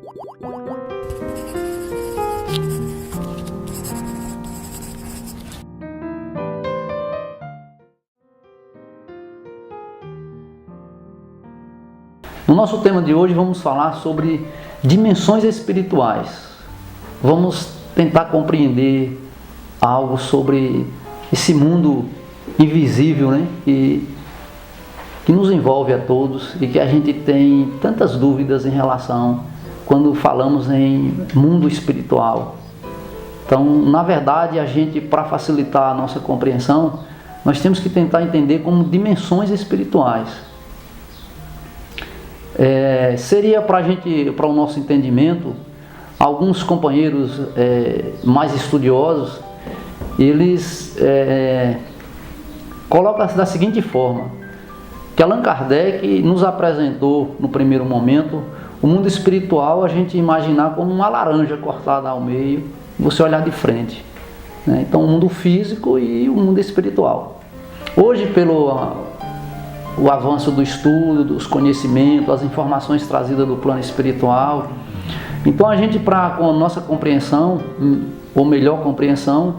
No nosso tema de hoje vamos falar sobre dimensões espirituais. Vamos tentar compreender algo sobre esse mundo invisível, né? Que nos envolve a todos e que a gente tem tantas dúvidas em relação quando falamos em mundo espiritual. Então, na verdade, a gente, para facilitar a nossa compreensão, nós temos que tentar entender como dimensões espirituais. Seria para o nosso entendimento, alguns companheiros mais estudiosos, eles colocam da seguinte forma, que Allan Kardec nos apresentou no primeiro momento o mundo espiritual, a gente imaginar como uma laranja cortada ao meio, você olhar de frente, né? Então o mundo físico e o mundo espiritual. Hoje, pelo o avanço do estudo, dos conhecimentos, as informações trazidas do plano espiritual. Então a gente, com a nossa compreensão, ou melhor compreensão,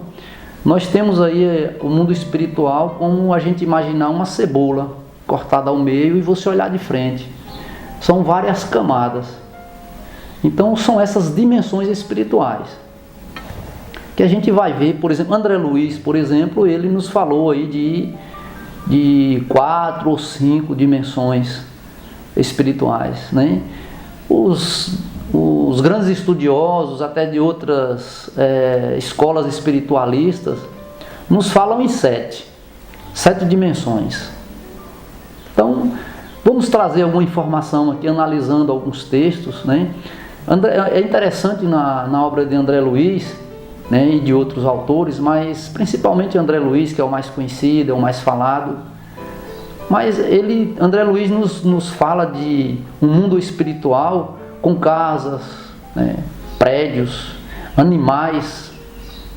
nós temos aí o mundo espiritual como a gente imaginar uma cebola cortada ao meio e você olhar de frente. São várias camadas. Então são essas dimensões espirituais que a gente vai ver. Por exemplo, André Luiz, por exemplo, ele nos falou aí de 4 ou 5 dimensões espirituais, né? Os grandes estudiosos, até de outras escolas espiritualistas, nos falam em 7 dimensões. Então, vamos trazer alguma informação aqui, analisando alguns textos, né? É interessante na obra de André Luiz, né, e de outros autores, mas principalmente André Luiz, que é o mais conhecido, é o mais falado. Mas André Luiz nos fala de um mundo espiritual com casas, né, prédios, animais,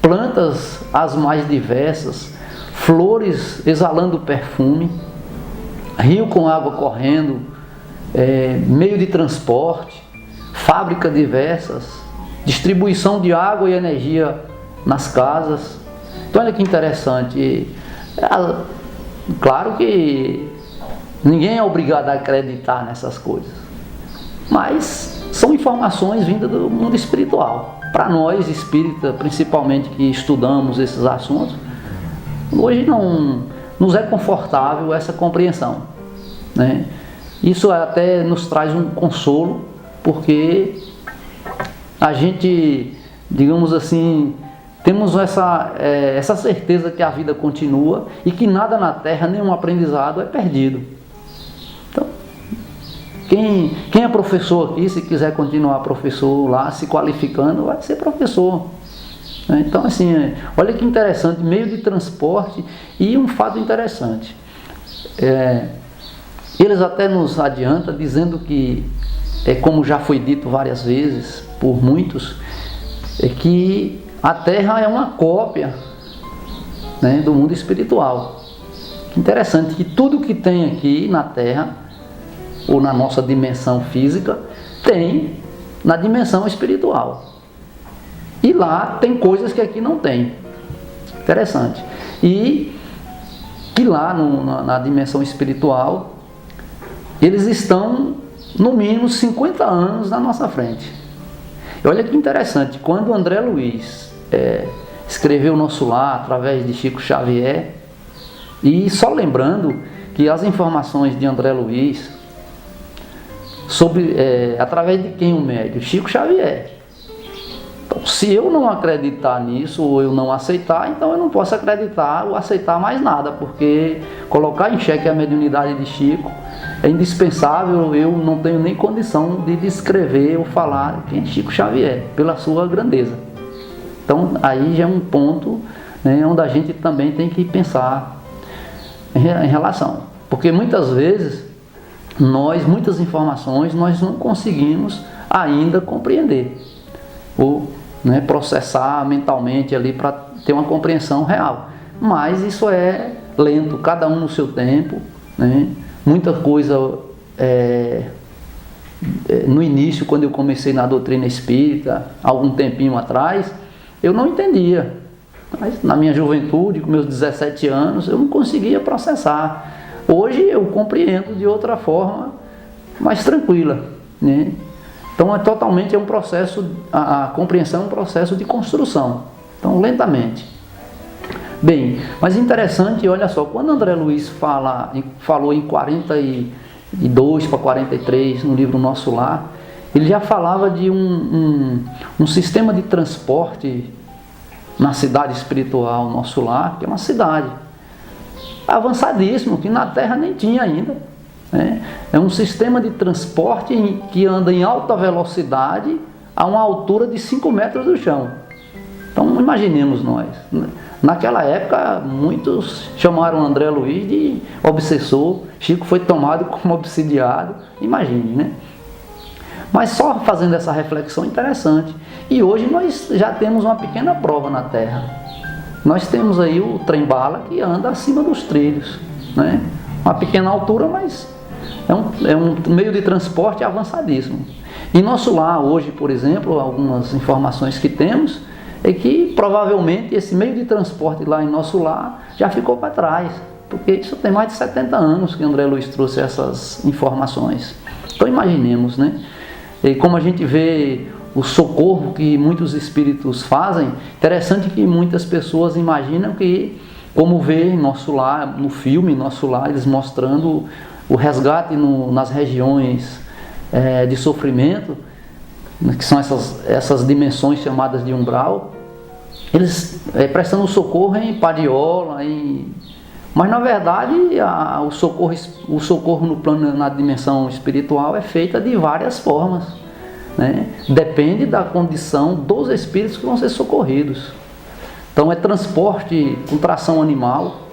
plantas as mais diversas, flores exalando perfume, rio com água correndo, meio de transporte, fábricas diversas, distribuição de água e energia nas casas. Então olha que interessante. Claro que ninguém é obrigado a acreditar nessas coisas, mas são informações vindas do mundo espiritual. Para nós espíritas, principalmente que estudamos esses assuntos, hoje não nos é confortável essa compreensão, né? Isso até nos traz um consolo, porque a gente, digamos assim, temos essa certeza que a vida continua e que nada na Terra, nenhum aprendizado é perdido. Então, quem é professor aqui, se quiser continuar professor lá, se qualificando, vai ser professor. Então, assim, olha que interessante, meio de transporte. E um fato interessante, eles até nos adiantam dizendo que, como já foi dito várias vezes por muitos, que a Terra é uma cópia, né, do mundo espiritual. Interessante que tudo que tem aqui na Terra, ou na nossa dimensão física, tem na dimensão espiritual. E lá tem coisas que aqui não tem. Interessante. E que lá na dimensão espiritual, eles estão no mínimo 50 anos na nossa frente. E olha que interessante, quando André Luiz escreveu Nosso Lar através de Chico Xavier, e só lembrando que as informações de André Luiz através de quem o médium? Chico Xavier. Então, se eu não acreditar nisso, ou eu não aceitar, então eu não posso acreditar ou aceitar mais nada, porque colocar em xeque a mediunidade de Chico é indispensável. Eu não tenho nem condição de descrever ou falar quem é Chico Xavier, pela sua grandeza. Então aí já é um ponto, né, onde a gente também tem que pensar em relação, porque muitas vezes muitas informações nós não conseguimos ainda compreender ou, né, processar mentalmente ali para ter uma compreensão real, mas isso é lento, cada um no seu tempo, né? Muita coisa no início, quando eu comecei na doutrina espírita, algum tempinho atrás, eu não entendia. Mas na minha juventude, com meus 17 anos, eu não conseguia processar. Hoje eu compreendo de outra forma, mais tranquila, né? Então é um processo, a compreensão é um processo de construção. Então, lentamente. Bem, mas interessante, olha só, quando André Luiz falou em 42 para 43, no livro Nosso Lar, ele já falava de um sistema de transporte na cidade espiritual Nosso Lar, que é uma cidade avançadíssimo, que na Terra nem tinha ainda, né? É um sistema de transporte que anda em alta velocidade a uma altura de 5 metros do chão. Então imaginemos nós, naquela época muitos chamaram André Luiz de obsessor, Chico foi tomado como obsidiado, imagine, né? Mas só fazendo essa reflexão interessante. E hoje nós já temos uma pequena prova na Terra. Nós temos aí o trem-bala que anda acima dos trilhos, né? Uma pequena altura, mas é um meio de transporte avançadíssimo. Em Nosso Lar hoje, por exemplo, algumas informações que temos é que provavelmente esse meio de transporte lá em Nosso Lar já ficou para trás, porque isso tem mais de 70 anos que André Luiz trouxe essas informações. Então imaginemos, né? E como a gente vê o socorro que muitos espíritos fazem, interessante que muitas pessoas imaginam que, como vê em Nosso Lar, no filme Nosso Lar, eles mostrando o resgate nas regiões de sofrimento, que são essas dimensões chamadas de umbral, eles prestando socorro em Padiola, mas na verdade o socorro no plano, na dimensão espiritual, é feita de várias formas, né? Depende da condição dos espíritos que vão ser socorridos. Então é transporte com tração animal,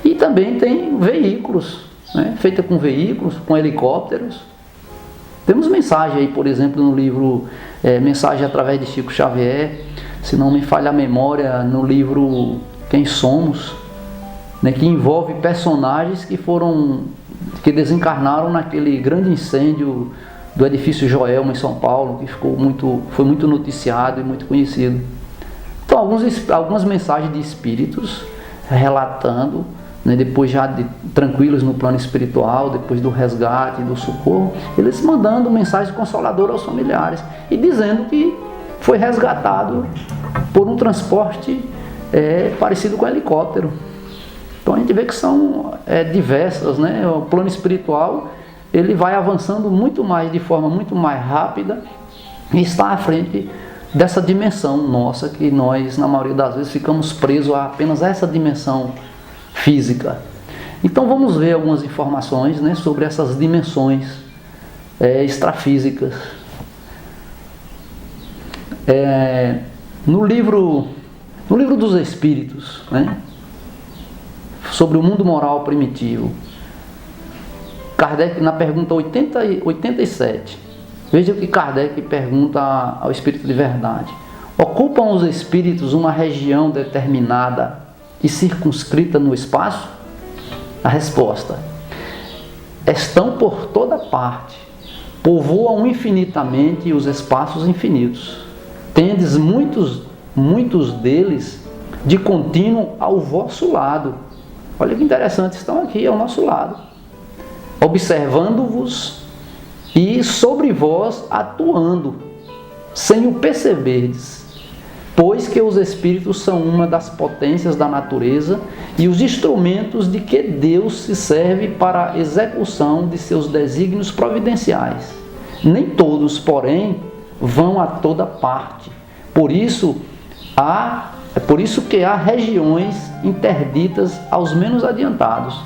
e também tem veículos, né? Feita com veículos, com helicópteros. Temos mensagem aí, por exemplo, no livro Mensagem através de Chico Xavier, se não me falha a memória, no livro Quem Somos, né, que envolve personagens que desencarnaram naquele grande incêndio do edifício Joelma em São Paulo, que foi muito noticiado e muito conhecido. Então algumas mensagens de espíritos relatando, né, depois já tranquilos no plano espiritual, depois do resgate, do socorro, eles mandando mensagem consoladora aos familiares e dizendo que foi resgatado por um transporte parecido com helicóptero. Então a gente vê que são diversas, né? O plano espiritual ele vai avançando muito mais, de forma muito mais rápida, e está à frente dessa dimensão nossa, que nós na maioria das vezes ficamos presos a apenas essa dimensão física. Então vamos ver algumas informações, né, sobre essas dimensões extrafísicas. No livro dos Espíritos, né, sobre o mundo moral primitivo, Kardec, na pergunta 87, veja o que Kardec pergunta ao Espírito de Verdade: ocupam os espíritos uma região determinada e circunscrita no espaço? A resposta: estão por toda parte, povoam infinitamente os espaços infinitos. Tendes muitos deles de contínuo ao vosso lado. Olha que interessante, estão aqui ao nosso lado, observando-vos e sobre vós atuando, sem o perceberdes, pois que os espíritos são uma das potências da natureza e os instrumentos de que Deus se serve para a execução de seus desígnios providenciais. Nem todos, porém, vão a toda parte. Por isso que há regiões interditas aos menos adiantados.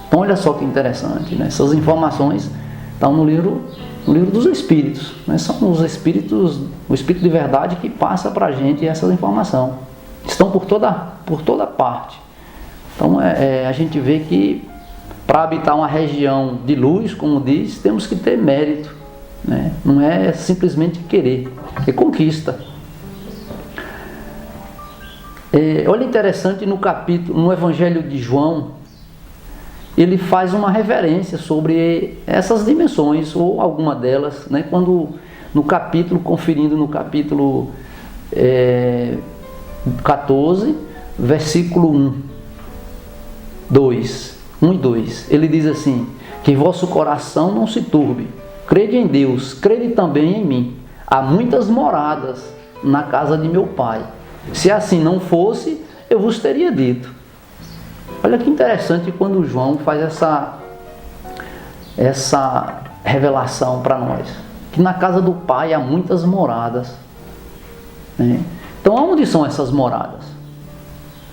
Então olha só que interessante, né? Essas informações estão no livro dos Espíritos, né? São os Espíritos, o Espírito de Verdade que passa para a gente essa informação. Estão por toda parte. Então a gente vê que para habitar uma região de luz, como diz, temos que ter mérito, né? Não é simplesmente querer, é conquista. Olha interessante no Evangelho de João, ele faz uma reverência sobre essas dimensões, ou alguma delas, né? Quando no capítulo, conferindo no capítulo 14, versículo 1 e 2, ele diz assim: que vosso coração não se turbe, crede em Deus, crede também em mim, há muitas moradas na casa de meu Pai, se assim não fosse, eu vos teria dito. Olha que interessante quando João faz essa revelação para nós, que na casa do Pai há muitas moradas, né? Então, onde são essas moradas?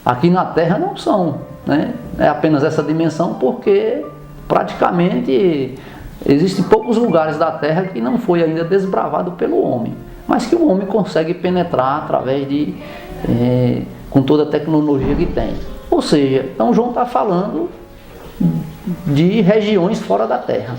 Aqui na terra não são, né? É apenas essa dimensão, porque praticamente existem poucos lugares da terra que não foi ainda desbravado pelo homem, mas que o homem consegue penetrar através de com toda a tecnologia que tem. Ou seja, então João está falando de regiões fora da terra.